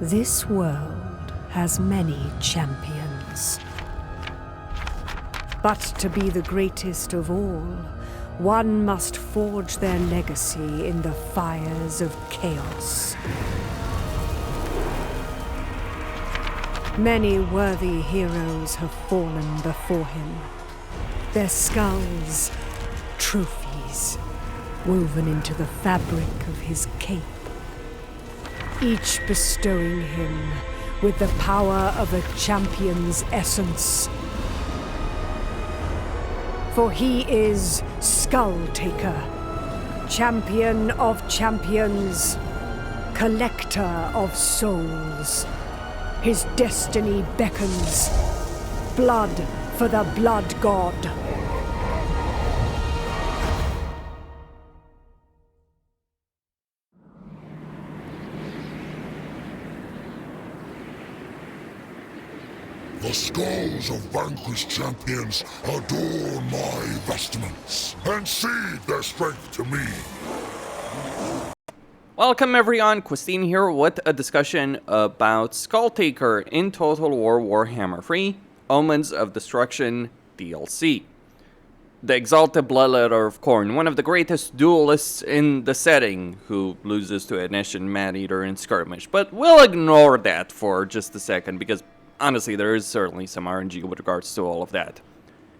This world has many champions. But to be the greatest of all, one must forge their legacy in the fires of chaos. Many worthy heroes have fallen before him. Their skulls, trophies, woven into the fabric of his cape, each bestowing him with the power of a champion's essence. For he is Skulltaker, champion of champions, collector of souls. His destiny beckons. Blood for the blood god. The skulls of vanquished champions adorn my vestments, and cede their strength to me. Welcome everyone, Christine here with a discussion about Skulltaker in Total War Warhammer 3, Omens of Destruction DLC. The Exalted Bloodletter of Khorne, one of the greatest duelists in the setting, who loses to a Nation Man-Eater in skirmish. But we'll ignore that for just a second, because honestly, there is certainly some RNG with regards to all of that.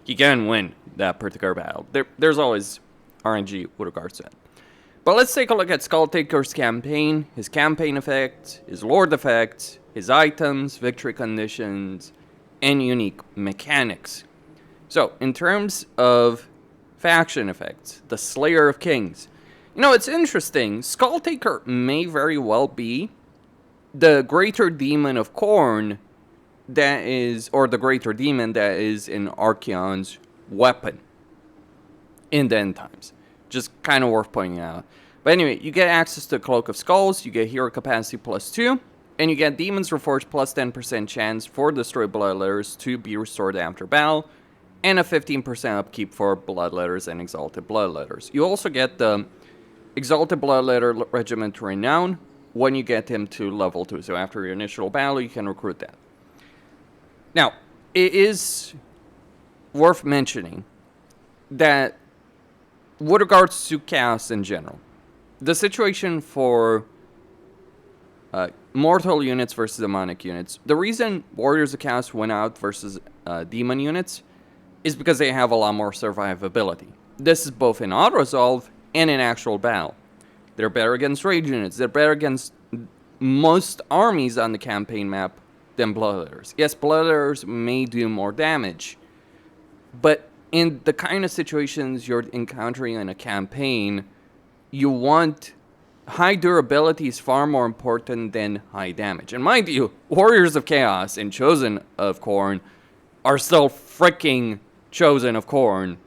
He can win that particular battle. There's always RNG with regards to that. But let's take a look at Skulltaker's campaign, his campaign effect, his lord effect, his items, victory conditions, and unique mechanics. So, in terms of faction effects, the Slayer of Kings. You know, it's interesting. Skulltaker may very well be the greater demon of Khorne that is, or the greater demon that is in Archaon's weapon in the end times. Just kind of worth pointing out. But anyway, you get access to Cloak of Skulls, you get hero capacity +2, and you get Demons Reforged plus 10% chance for destroyed bloodletters to be restored after battle, and a 15% upkeep for bloodletters and exalted bloodletters. You also get the Exalted Bloodletter Regiment Renown when you get him to level 2. So after your initial battle, you can recruit that. Now, it is worth mentioning that with regards to chaos in general, the situation for mortal units versus demonic units, the reason Warriors of Chaos went out versus demon units is because they have a lot more survivability. This is both in auto-resolve and in actual battle. They're better against rage units. They're better against most armies on the campaign map than bloodletters. Yes, bloodletters may do more damage, but in the kind of situations you're encountering in a campaign, you want high durability is far more important than high damage. And mind you, Warriors of Chaos and Chosen of Khorne are still freaking Chosen of Khorne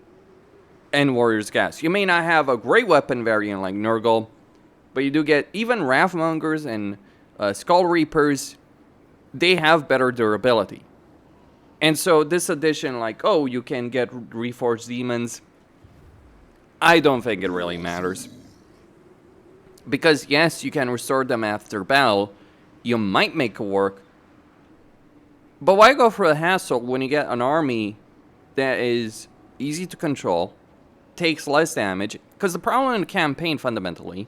and Warriors of Chaos. You may not have a great weapon variant like Nurgle, but you do get even Wrathmongers and Skull Reapers. They have better durability. And so this addition, like, oh, you can get Reforged Demons, I don't think it really matters. Because yes, you can restore them after battle, you might make it work, but why go for the hassle when you get an army that is easy to control, takes less damage? Because the problem in the campaign, fundamentally,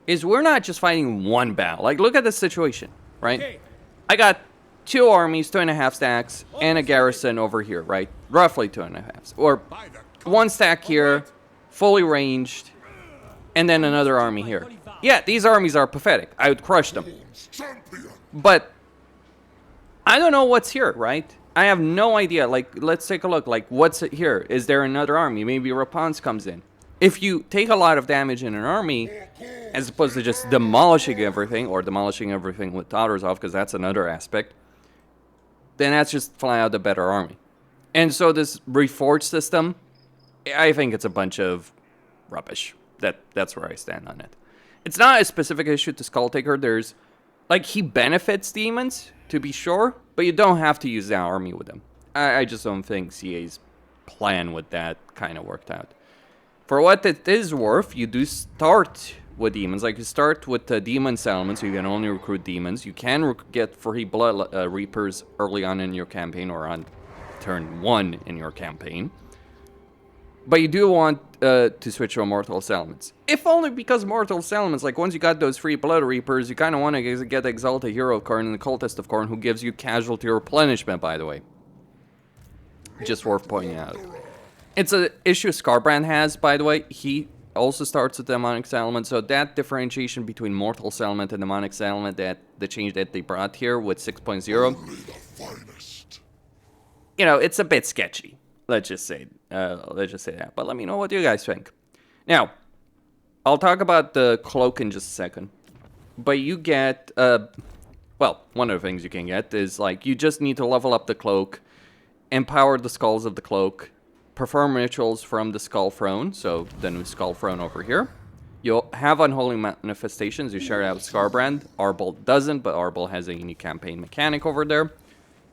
is we're not just fighting one battle. Like, look at the situation, right? Okay. I got 2 armies, 2.5 stacks, and a garrison over here, right? Roughly 2.5. Or 1 stack here, fully ranged, and then another army here. Yeah, these armies are pathetic. I would crush them. But I don't know what's here, right? I have no idea. Like, let's take a look. Like, what's here? Is there another army? Maybe Rapunzel comes in. If you take a lot of damage in an army, as opposed to just demolishing everything, or demolishing everything with totters off, because that's another aspect, then that's just fly out the better army. And so this Reforged system, I think it's a bunch of rubbish. That's where I stand on it. It's not a specific issue to Skulltaker. There's, like, he benefits demons, to be sure, but you don't have to use that army with him. I just don't think CA's plan with that kind of worked out. For what it is worth, you do start with demons. Like, you start with the demon settlement, so you can only recruit demons. You can get free blood reapers early on in your campaign, or on turn 1 in your campaign. But you do want to switch to Mortal Settlements. If only because Mortal Settlements, like, once you got those free Blood Reapers, you kind of want to get the Exalted Hero of Khorne and the Cultist of Khorne, who gives you casualty replenishment, by the way. Just worth pointing out. It's an issue Skarbrand has, by the way. He also starts with Demonic Settlement, so that differentiation between Mortal Settlement and Demonic Settlement, the change that they brought here with 6.0, you know, it's a bit sketchy. Let's just say that. But let me know what you guys think. Now, I'll talk about the cloak in just a second. But you get, well, one of the things you can get is, like, you just need to level up the cloak, empower the skulls of the cloak, perform rituals from the Skull Throne, so the new Skull Throne over here. You'll have Unholy Manifestations, you share it out with Skarbrand. Arbol doesn't, but Arbol has a unique campaign mechanic over there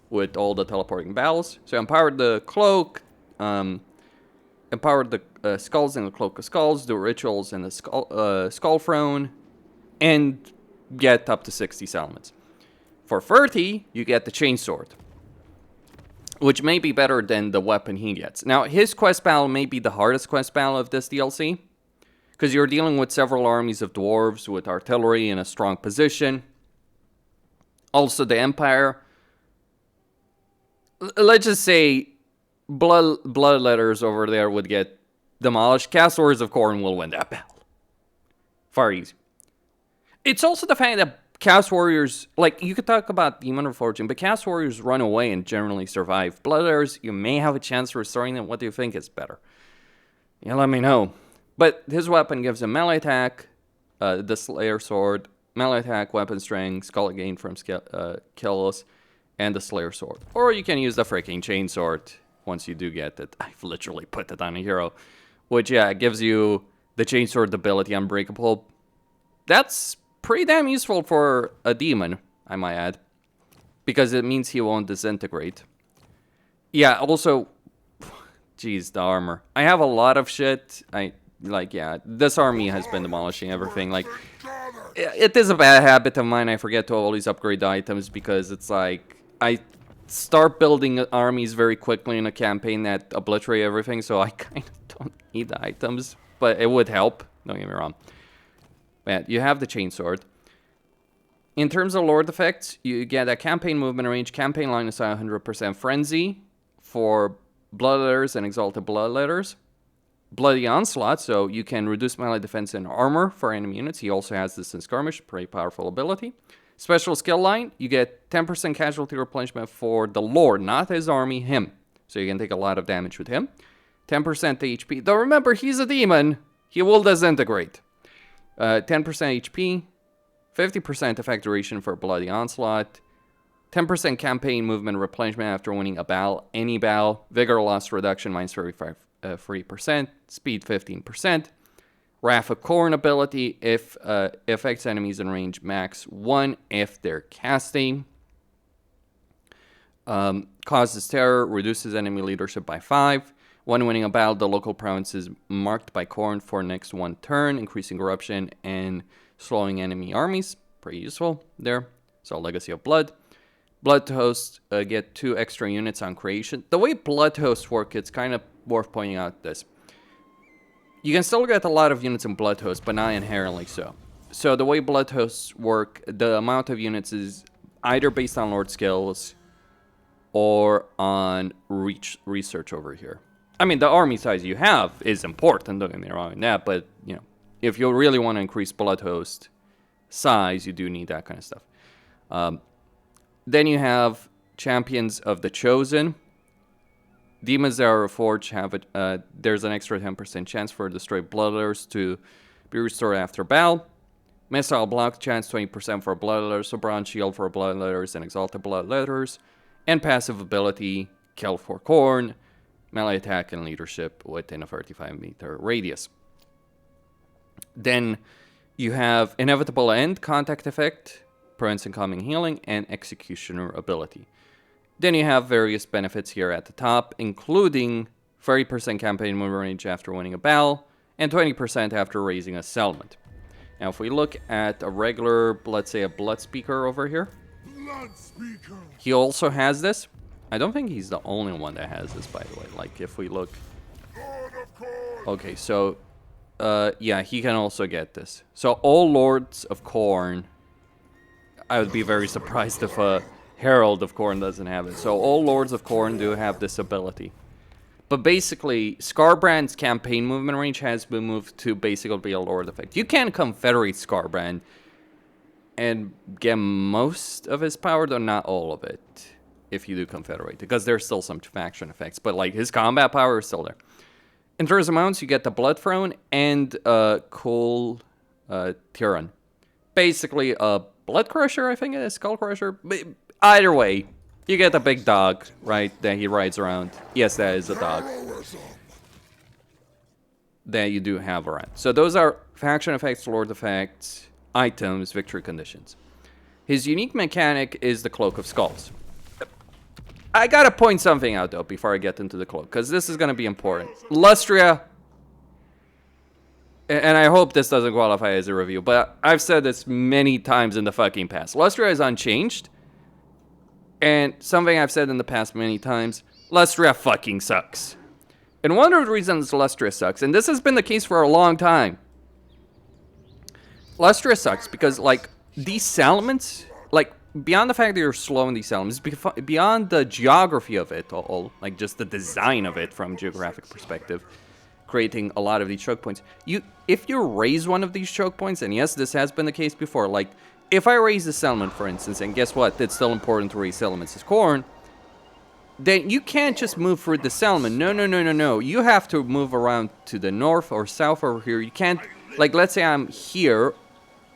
with all the teleporting battles. So empower the cloak, empower the skulls in the Cloak of Skulls, do rituals in the Skull Throne, and get up to 60 settlements. For 30, you get the Chainsword, which may be better than the weapon he gets. Now, his quest battle may be the hardest quest battle of this DLC, because you're dealing with several armies of dwarves with artillery in a strong position. Also, the Empire. Let's just say Bloodletters over there would get demolished. Castors of Khorne will win that battle. Far easy. It's also the fact that Chaos Warriors, like, you could talk about Demon of Fortune, but Chaos Warriors run away and generally survive. Bloodletters, you may have a chance of restoring them. What do you think is better? Yeah, let me know. But his weapon gives him melee attack, the Slayer Sword, melee attack, weapon strength, skull gain from kills, and the Slayer Sword. Or you can use the freaking Chain Sword once you do get it. I've literally put it on a hero. Which, yeah, gives you the Chain Sword ability, Unbreakable. That's pretty damn useful for a demon, I might add. Because it means he won't disintegrate. Yeah, also, geez, the armor. I have a lot of shit. This army has been demolishing everything. Like, it is a bad habit of mine. I forget to always upgrade the items because it's like, I start building armies very quickly in a campaign that obliterate everything, so I kind of don't need the items. But it would help, don't get me wrong. But you have the Chainsword. In terms of Lord effects, you get a campaign movement range, campaign line of sight, 100% frenzy for Bloodletters and Exalted Bloodletters. Bloody Onslaught, so you can reduce melee defense and armor for enemy units. He also has this in Skirmish, pretty powerful ability. Special skill line, you get 10% casualty replenishment for the Lord, not his army, him. So you can take a lot of damage with him. 10% HP. Though remember, he's a demon. He will disintegrate. 10% HP. 50% effect duration for Bloody Onslaught. 10% campaign movement replenishment after winning a battle. Any battle. Vigor loss reduction, minus 3%. Speed 15%. Wrath of Khorne ability, if affects enemies in range max 1 if they're casting. Causes terror, reduces enemy leadership by 5. When winning a battle, the local province is marked by Khorne for next 1 turn, increasing corruption and slowing enemy armies. Pretty useful there. So Legacy of Blood. Blood Hosts get 2 extra units on creation. The way Blood Hosts work, it's kind of worth pointing out this. You can still get a lot of units in Blood Hosts, but not inherently so. So the way Blood Hosts work, the amount of units is either based on Lord skills or on research over here. I mean, the army size you have is important, don't get me wrong in that, but, you know, if you really want to increase Blood Host size, you do need that kind of stuff. Then you have Champions of the Chosen. Demons that are reforged have there's an extra 10% chance for destroyed Bloodletters to be restored after battle. Missile block chance 20% for Bloodletters, so Bronze Shield for Bloodletters and Exalted Bloodletters. And passive ability, Kill for Khorne, melee attack and leadership within a 35-meter radius. Then you have Inevitable End, Contact Effect, prevents incoming healing, and Executioner ability. Then you have various benefits here at the top, including 30% campaign movement range after winning a battle, and 20% after raising a settlement. Now, if we look at a regular, let's say a Blood Speaker over here, Blood Speaker. he also has this. I don't think he's the only one that has this, by the way. Like, if we look... Lord of Khorne. Okay, so... yeah, he can also get this. So, all Lords of Khorne... I would be very surprised if a Herald of Khorne doesn't have it. So, all Lords of Khorne do have this ability. But basically, Skarbrand's campaign movement range has been moved to basically be a Lord effect. You can Confederate Skarbrand and get most of his power, though not all of it, if you do Confederate, because there's still some faction effects. But like his combat power is still there. In terms of mounts, you get the Blood Throne and Cool Tyrann. Basically, a Blood Crusher, I think it is, Skull Crusher. But either way, you get the big dog, right, that he rides around. Yes, that is a dog that you do have around. So those are faction effects, Lord effects, items, victory conditions. His unique mechanic is the Cloak of Skulls. I gotta point something out, though, before I get into the cloak, because this is gonna be important. Lustria, and I hope this doesn't qualify as a review, but I've said this many times in the fucking past. Lustria is unchanged. And something I've said in the past many times, Lustria fucking sucks. And one of the reasons Lustria sucks, and this has been the case for a long time, Lustria sucks because, like, these settlements, like, beyond the fact that you're slow in these settlements, beyond the geography of it all, like, just the design of it from a geographic perspective, creating a lot of these choke points, if you raise one of these choke points, and yes, this has been the case before, like, if I raise the settlement, for instance, and guess what? It's still important to raise settlements as Khorne. Then you can't just move through the settlement. No. You have to move around to the north or south over here. You can't, like, let's say I'm here,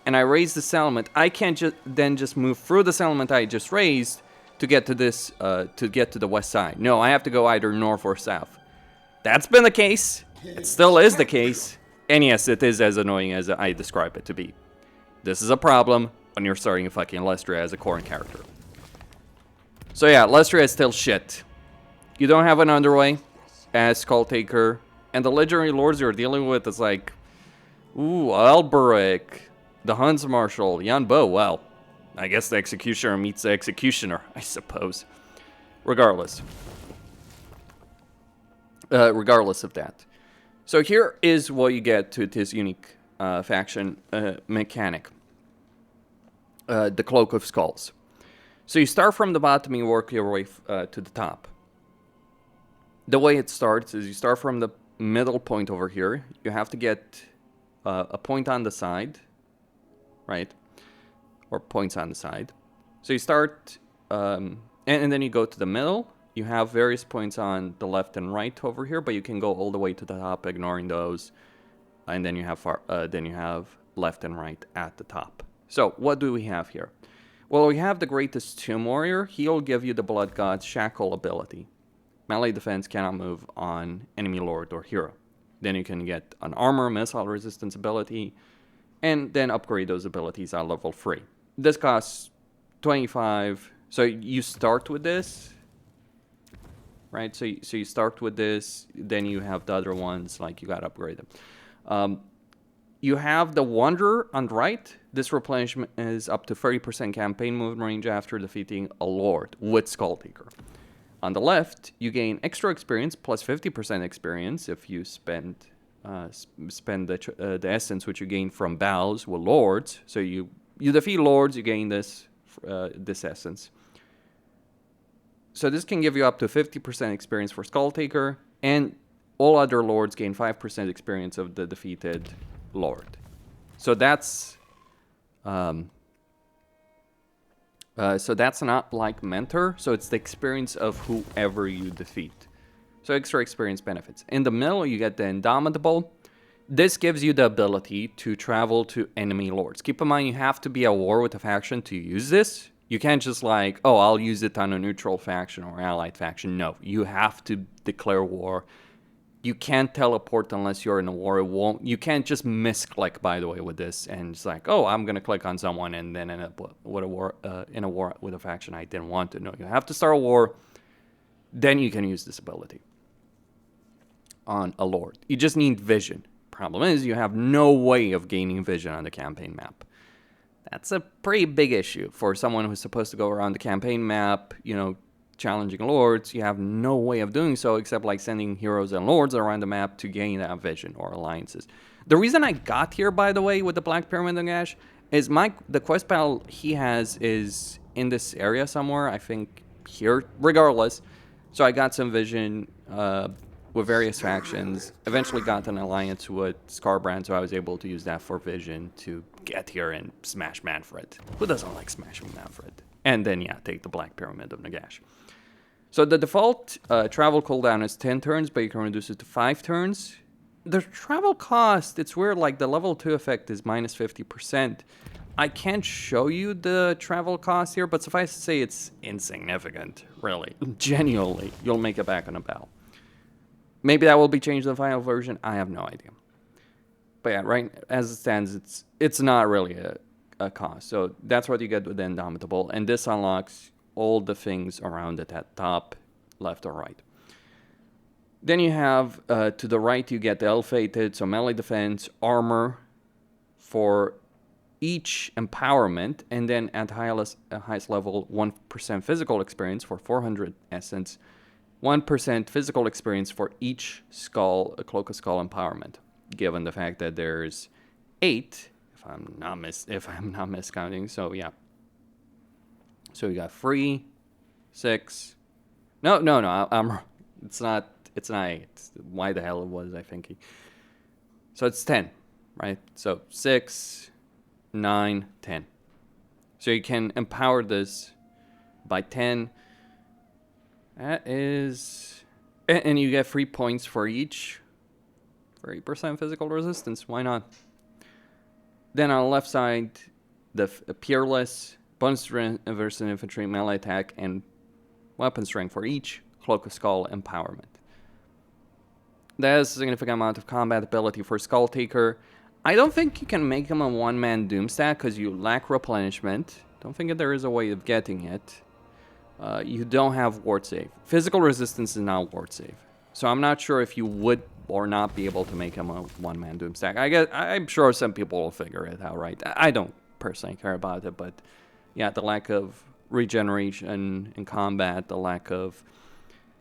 and I raise the settlement. I can't just move through the settlement I just raised to get to this, to get to the west side. No, I have to go either north or south. That's been the case. It still is the case. And yes, it is as annoying as I describe it to be. This is a problem when you're starting a fucking Lustria as a Khorne character. So yeah, Lustria is still shit. You don't have an underway as Skulltaker, and the legendary lords you're dealing with is like, ooh, Alberic, the Hunts Marshal, Jan Bo. Well, I guess the Executioner meets the Executioner, I suppose. Regardless of that. So here is what you get to this unique faction mechanic. The Cloak of Skulls. So you start from the bottom and you work your way to the top. The way it starts is you start from the middle point over here. You have to get a point on the side, right? Or points on the side. So you start, and then you go to the middle. You have various points on the left and right over here, but you can go all the way to the top, ignoring those. And then you have left and right at the top. So, what do we have here? Well, we have the Greatest Tomb Warrior. He'll give you the Blood God's Shackle ability. Melee defense cannot move on enemy lord or hero. Then you can get an armor, missile resistance ability, and then upgrade those abilities at level 3. This costs 25. So you start with this, right? So you start with this, then you have the other ones, like you gotta upgrade them. You have the Wanderer on the right. This replenishment is up to 30% campaign movement range after defeating a Lord with Skulltaker. On the left, you gain extra experience, plus 50% experience if you spend the essence which you gain from battles with Lords. So you defeat Lords, you gain this essence. So this can give you up to 50% experience for Skulltaker, and all other Lords gain 5% experience of the defeated Lord. So that's not like Mentor. So it's the experience of whoever you defeat. So extra experience benefits. In the middle, you get the Indomitable. This gives you the ability to travel to enemy lords. Keep in mind, you have to be at war with a faction to use this. You can't just like, oh, I'll use it on a neutral faction or allied faction. No, you have to declare war. You can't teleport unless you're in a war. You can't just misclick, by the way, with this and it's like, oh, I'm gonna click on someone and then end up with in a war with a faction I didn't want to. No, you have to start a war. Then you can use this ability on a lord. You just need vision. Problem is, you have no way of gaining vision on the campaign map. That's a pretty big issue for someone who's supposed to go around the campaign map, challenging lords. You have no way of doing so except like sending heroes and lords around the map to gain that vision or alliances. The reason I got here, by the way, with the Black Pyramid and Gash is the quest battle he has is in this area somewhere. I think here, regardless. So I got some vision with various factions. Eventually got an alliance with Scarbrand, so I was able to use that for vision to get here and smash Manfred. Who doesn't like smashing Manfred? And then, yeah, take the Black Pyramid of Nagash. So the default travel cooldown is 10 turns, but you can reduce it to 5 turns. The travel cost, it's weird, like the level 2 effect is minus 50%. I can't show you the travel cost here, but suffice to say it's insignificant, really. Genuinely, you'll make it back on a battle. Maybe that will be changed in the final version. I have no idea. But yeah, right as it stands, it's not really a cost. So that's what you get with the Indomitable. And this unlocks all the things around it at top, left, or right. Then you have, to the right, you get the Ill-Fated, so melee defense, armor for each empowerment. And then at highest level, 1% physical experience for 400 essence. 1% physical experience for each skull, a Cloak of Skull empowerment, given the fact that there's 8, if I'm not miscounting. So yeah. So you got 3, 6. No. It's not 8. Why the hell it was I thinking? So it's 10, right? So 6, 9, 10. So you can empower this by 10. That is... And you get 3 points for each. 30% physical resistance. Why not? Then on the left side, the Peerless, bonus strength versus infantry, melee attack, and weapon strength for each Cloak of Skull empowerment. There's a significant amount of combat ability for Skulltaker. I don't think you can make him a one-man Doomstack because you lack replenishment. Don't think that there is a way of getting it. You don't have ward save. Physical resistance is not ward save. So I'm not sure if you would or not be able to make him a one-man Doomstack. I'm sure some people will figure it out, right? I don't personally care about it, but yeah, the lack of regeneration in combat, the lack of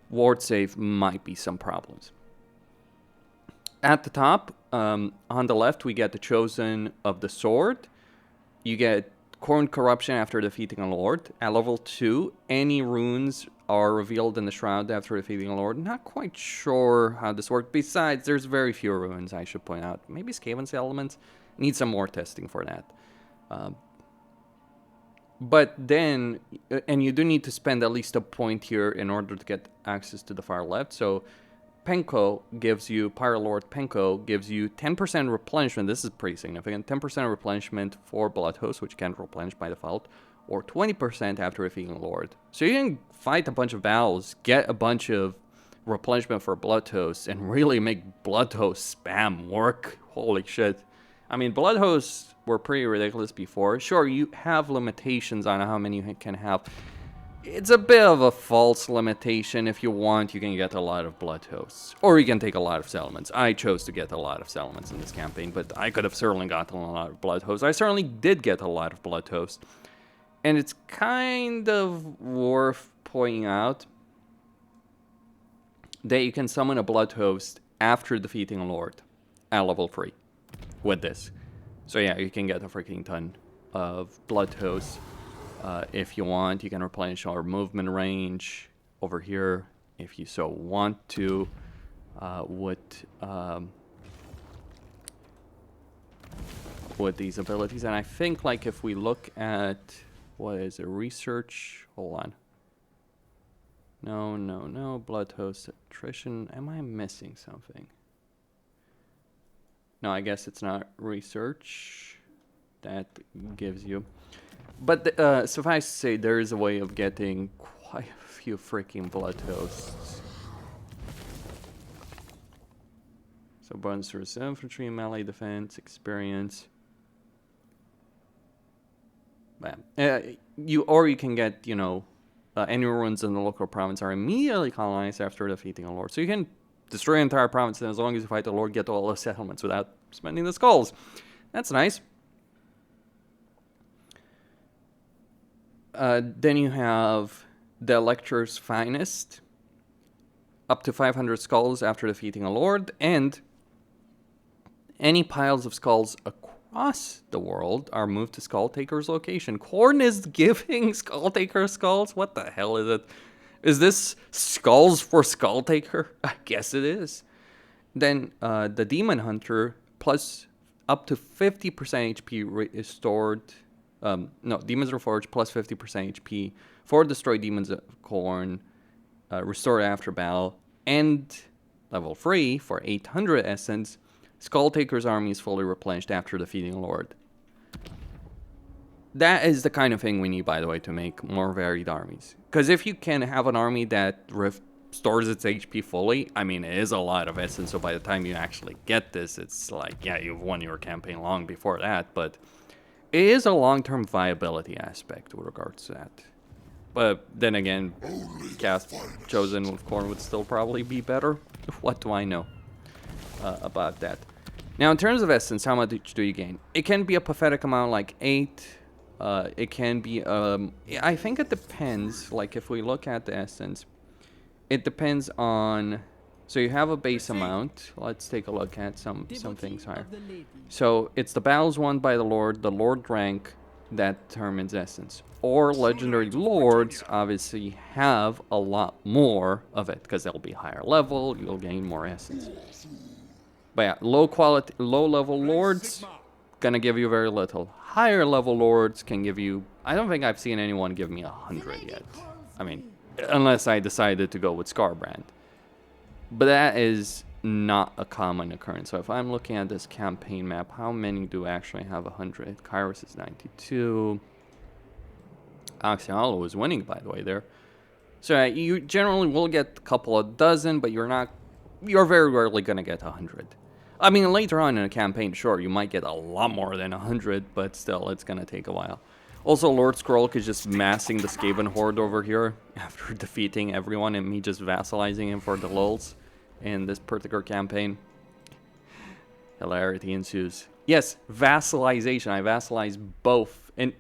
ward save might be some problems. At the top, on the left, we get the Chosen of the Sword. You get Khorne Corruption after defeating a Lord. At level 2, any runes are revealed in the Shroud after defeating a Lord. Not quite sure how this works. Besides, there's very few runes, I should point out. Maybe Skaven's Elements. Need some more testing for that. But then, and you do need to spend at least a point here in order to get access to the far left. So Penko gives you, Pyro Lord Penko gives you 10% replenishment. This is pretty significant. 10% replenishment for Blood Host, which can't replenish by default, or 20% after defeating a Lord. So you can fight a bunch of battles, get a bunch of replenishment for Blood Host, and really make Blood Host spam work. Holy shit. I mean, Blood Hosts were pretty ridiculous before. Sure, you have limitations on how many you can have. It's a bit of a false limitation. If you want, you can get a lot of Blood Hosts. Or you can take a lot of Settlements. I chose to get a lot of Settlements in this campaign, but I could have certainly gotten a lot of Blood Hosts. I certainly did get a lot of Blood Hosts. And it's kind of worth pointing out that you can summon a Blood Host after defeating a Lord at level 3 with this. So yeah, you can get a freaking ton of Blood Hosts. If you want, you can replenish our movement range over here if you so want to with these abilities. And I think, like, if we look at, what is it, research? Hold on. No, Blood Host attrition. Am I missing something? No, I guess it's not research. That gives you... But suffice to say, there is a way of getting quite a few freaking Blood Hosts. So bonus versus infantry, melee defense, experience. Bam. You can get, any ruins in the local province are immediately colonized after defeating a lord. So you can destroy entire province, and as long as you fight the Lord, get all the settlements without spending the skulls. That's nice. Then you have the Lecture's Finest. Up to 500 skulls after defeating a Lord, and any piles of skulls across the world are moved to Skulltaker's location. Khorne is giving Skulltaker skulls? What the hell is it? Is this skulls for Skulltaker? I guess it is. Then the Demon Hunter plus up to 50% HP restored. No, Demons Reforged plus 50% HP for destroyed demons of Khorne, restored after battle, and level 3 for 800 essence. Skulltaker's army is fully replenished after defeating Lord. That is the kind of thing we need, by the way, to make more varied armies. Because if you can have an army that restores its HP fully, I mean, it is a lot of essence, so by the time you actually get this, it's like, yeah, you've won your campaign long before that, but it is a long-term viability aspect with regards to that. But then again, cast chosen with Khorne would still probably be better. What do I know about that? Now, in terms of essence, how much do you gain? It can be a pathetic amount, like 8. It can be, I think it depends. Like, if we look at the essence, it depends on, so you have a base amount. Let's take a look at some things higher. So, it's the battles won by the Lord rank that determines essence. Or legendary lords obviously have a lot more of it, because they'll be higher level, you'll gain more essence. But yeah, low level lords gonna give you very little. Higher level lords can give you, I don't think I've seen anyone give me 100 yet. I mean, unless I decided to go with Scarbrand. But that is not a common occurrence. So if I'm looking at this campaign map, how many do actually have 100? Kairos is 92. Oxyalo is winning, by the way, there. So you generally will get a couple of dozen, but you're very rarely gonna get 100. I mean, later on in a campaign, sure, you might get a lot more than 100, but still, it's gonna take a while. Also, Lord Skrulk is just massing the Skaven Horde over here after defeating everyone and me just vassalizing him for the lulz in this particular campaign. Hilarity ensues. Yes, vassalization. I vassalize both. And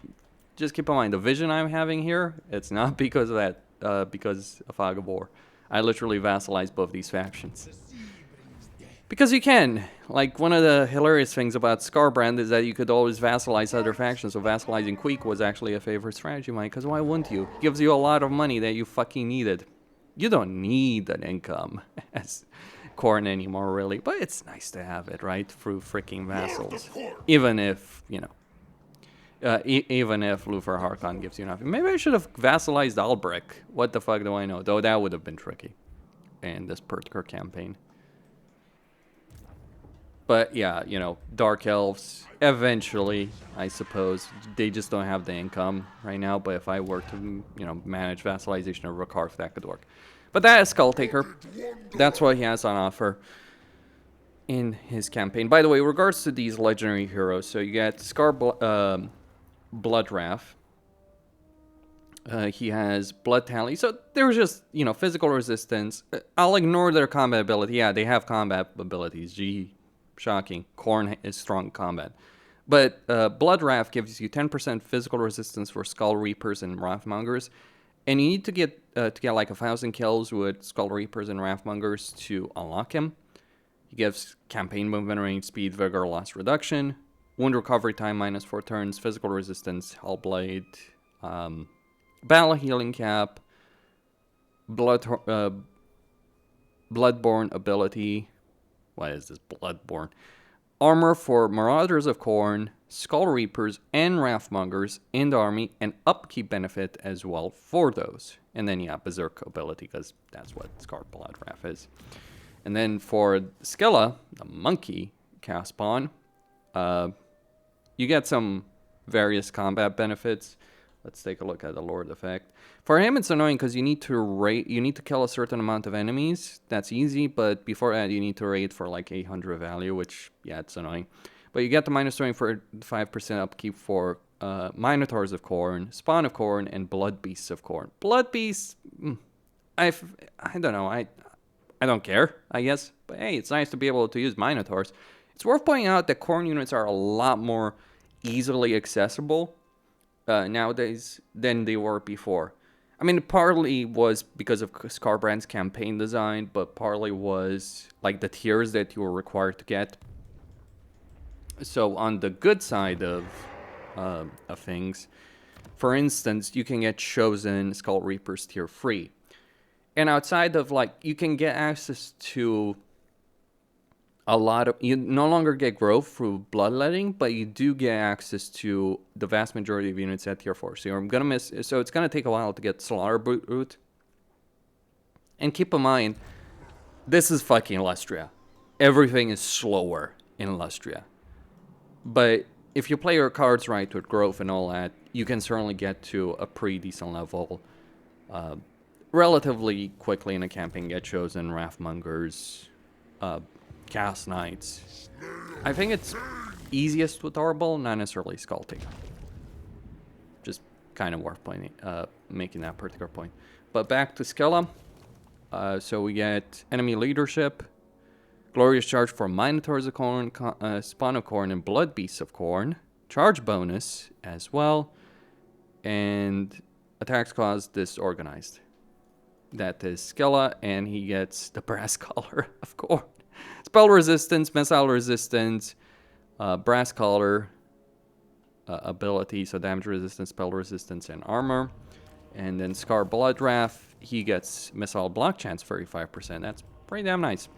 just keep in mind, the vision I'm having here, it's not because of that, because of Fog of War. I literally vassalize both these factions. Because you can. Like, one of the hilarious things about Scarbrand is that you could always vassalize other factions, so vassalizing Queek was actually a favorite strategy of mine, because why wouldn't you? It gives you a lot of money that you fucking needed. You don't need an income as Khorne anymore, really, but it's nice to have it, right? Through freaking vassals. Even if, you know, even if Luthor Harkon gives you nothing. Maybe I should have vassalized Albrecht. What the fuck do I know? Though that would have been tricky in this particular campaign. But yeah, you know, Dark Elves, eventually, I suppose. They just don't have the income right now, but if I were to, you know, manage vassalization of Rakarth, that could work. But that is Skulltaker. That's what he has on offer in his campaign. By the way, in regards to these legendary heroes, so you get Bloodwrath. He has Blood Tally. So there's just, you know, physical resistance. I'll ignore their combat ability. Yeah, they have combat abilities. Gee, shocking. Khorne is strong combat. But Bloodwrath gives you 10% physical resistance for Skull Reapers and Wrathmongers. And you need to get like 1,000 kills with Skull Reapers and Wrathmongers to unlock him. He gives campaign movement range, speed, vigor, loss reduction, wound recovery time minus 4 turns, physical resistance, Hellblade, battle healing cap, Bloodborne ability. What is this? Bloodborne. Armor for Marauders of Khorne, Skull Reapers, and Wrathmongers in the army, and upkeep benefit as well for those. And then, yeah, Berserk ability, because that's what Scar Bloodwrath is. And then for Skilla, the monkey cast spawn, you get some various combat benefits. Let's take a look at the Lord effect. For him, it's annoying because you need to kill a certain amount of enemies. That's easy, but before that, you need to raid for like 800 value, which, yeah, it's annoying. But you get the minus 25% upkeep for Minotaurs of Khorne, Spawn of Khorne, and Blood Beasts of Khorne. Blood Beasts, I don't know. I don't care, I guess. But hey, it's nice to be able to use Minotaurs. It's worth pointing out that Khorne units are a lot more easily accessible nowadays than they were before. I mean, partly was because of Scarbrand's campaign design, but partly was like the tiers that you were required to get. So on the good side of things, for instance, you can get chosen Skull Reapers tier free. And outside of, like, you can get access to a lot of... You no longer get growth through bloodletting, but you do get access to the vast majority of units at tier 4. So you're gonna miss... So it's gonna take a while to get Slaughter Brute. And keep in mind, this is fucking Lustria. Everything is slower in Lustria. But if you play your cards right with growth and all that, you can certainly get to a pretty decent level relatively quickly in a campaign. Get chosen, Wrathmongers, Cast Knights. I think it's easiest with Orbital, not necessarily Skulltaker. Just kind of worth pointing, making that particular point. But back to Skella. So we get enemy leadership, glorious charge for Minotaurs of Khorne, Spawn of Khorne, and Blood Beasts of Khorne. Charge bonus as well, and attacks caused disorganized. That is Skella, and he gets the Brass Collar of Khorne. Spell resistance, missile resistance, Brass Collar ability, so damage resistance, spell resistance, and armor. And then Scar Blood Wrath, he gets missile block chance 35%. That's pretty damn nice.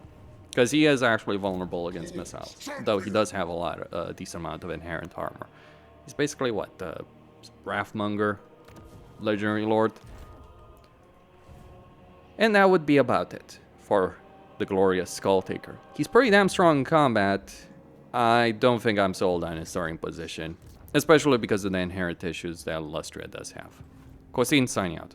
Because he is actually vulnerable against missiles, though he does have a decent amount of inherent armor. He's basically what, the Wrathmonger, Legendary Lord. And that would be about it for the glorious Skulltaker. He's pretty damn strong in combat. I don't think I'm sold on his starting position, especially because of the inherent issues that Lustria does have. Quasine signing out.